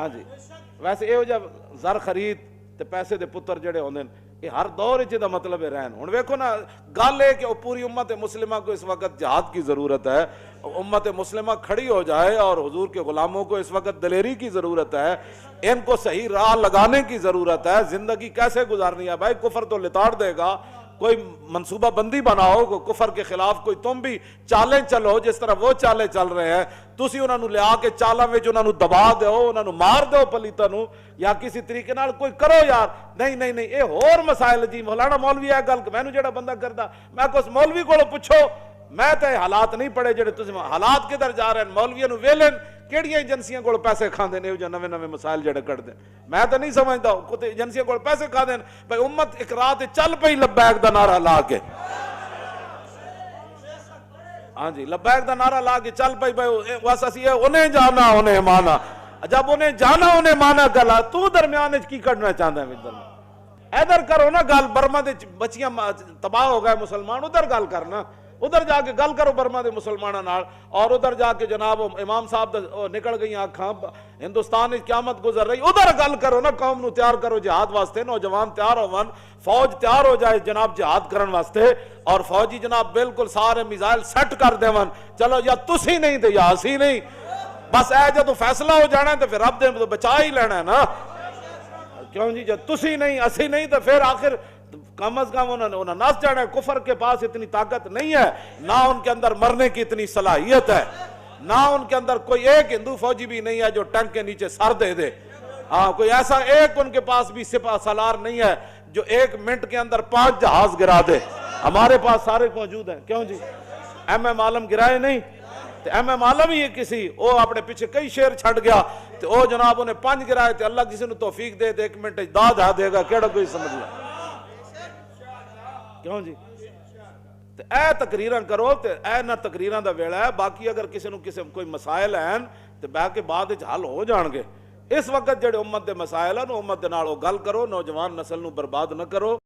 ہاں جی ویسے یہ جب زر خرید تے پیسے دے پتر جڑے ہوندے یہ ہر دور وچ دا مطلب ہے رہن ہن ویکھو نا گل ہے کہ پوری امت مسلمہ کو اس وقت جہاد کی ضرورت ہے امت مسلمہ کھڑی ہو جائے اور حضور کے غلاموں کو اس وقت دلیری کی ضرورت ہے ان کو صحیح راہ لگانے کی ضرورت ہے زندگی کیسے گزارنی ہے بھائی کفر تو لتاڑ دے گا کوئی منصوبہ بندی بناؤ کفر کے خلاف کوئی تم بھی چالیں چلو جس طرح وہ چالیں چل رہے ہیں تسی انہوں نے لیا کے چالاں وچ انہوں نے دبا دو انہوں نے مار دو پلیتاں نو یا کسی طریقے نال کوئی کرو یار نہیں اے اور مسائل جی مولانا مولوی ہے گل مینوں جڑا بندہ کردا میں کس مولوی کولوں پوچھو میں تے حالات نہیں پڑھے جڑے تسی حالات کدھر جا رہے ہیں مولویاں نو ویلن کیڑی ایجنسیاں کول پیسے کھاندے نے جو نویں مسائل جڑے کڈدے میں تو نہیں سمجھدا کوئی ایجنسیاں کول پیسے کھاندے بھائی امت اقرا تے چل پئی لبیک دا نعرہ لا کے ہاں جی لبیک دا نعرہ لا کے چل پئی بھائی بس اسی انہیں جانا انہیں مانا جب انہیں جانا انہیں مانا گلا تو درمیان وچ کی کڈنا چاہندا ہے ادھر ادھر کرو نا گل برما دے بچیاں تباہ ہو گئے مسلمان ادھر گل کرنا ادھر جا کے گل کرو برما دے مسلمانوں نال اور ادھر جا کے جناب امام صاحب نکل گئی آنکھاں ہندوستان کی قیامت گزر رہی ادھر گل کرو نا قوم نو تیار کرو جہاد واسطے نوجوان تیار ہون فوج تیار ہو جائے جناب جہاد کرن واسطے اور فوجی جناب بالکل سارے میزائل سیٹ کر دیون چلو یا تسی نہیں تے یا اسی نہیں بس اے جدوں فیصلہ ہو جانا ہے تو پھر رب نے بچا ہی لینا ہے نا کیوں جی جب تسی نہیں اسی نہیں تو پھر آخر کم از کم انہوں نے نس جانا ہے کفر کے پاس اتنی طاقت نہیں ہے نہ ان کے اندر مرنے کی اتنی صلاحیت ہے نہ ان کے اندر کوئی ایک ہندو فوجی بھی نہیں ہے جو ٹینک کے نیچے سر دے دے ہاں کوئی ایسا ایک ان کے پاس بھی سپہ سالار نہیں ہے جو 1 منٹ کے اندر 5 جہاز گرا دے ہمارے پاس سارے موجود ہیں کیوں جی ایم عالم گرائے نہیں ایم عالم ہی کسی وہ اپنے پیچھے کئی شیر چھڑ گیا تو وہ جناب انہیں 5 گرائے تھے اللہ کسی نے توفیق دے 1 منٹ دا جا دے گا کیڑا کوئی سمجھ لیا کیوں جی اے تقریراں کرو تے اے نہ تقریراں دا ویلا ہے باقی اگر کسی نو کسی کوئی مسائل ہیں تے بہ کے بعد وچ حل ہو جان گے اس وقت جڑے امت دے مسائل ہیں امت دے نال او گل کرو نوجوان نسل نو برباد نہ کرو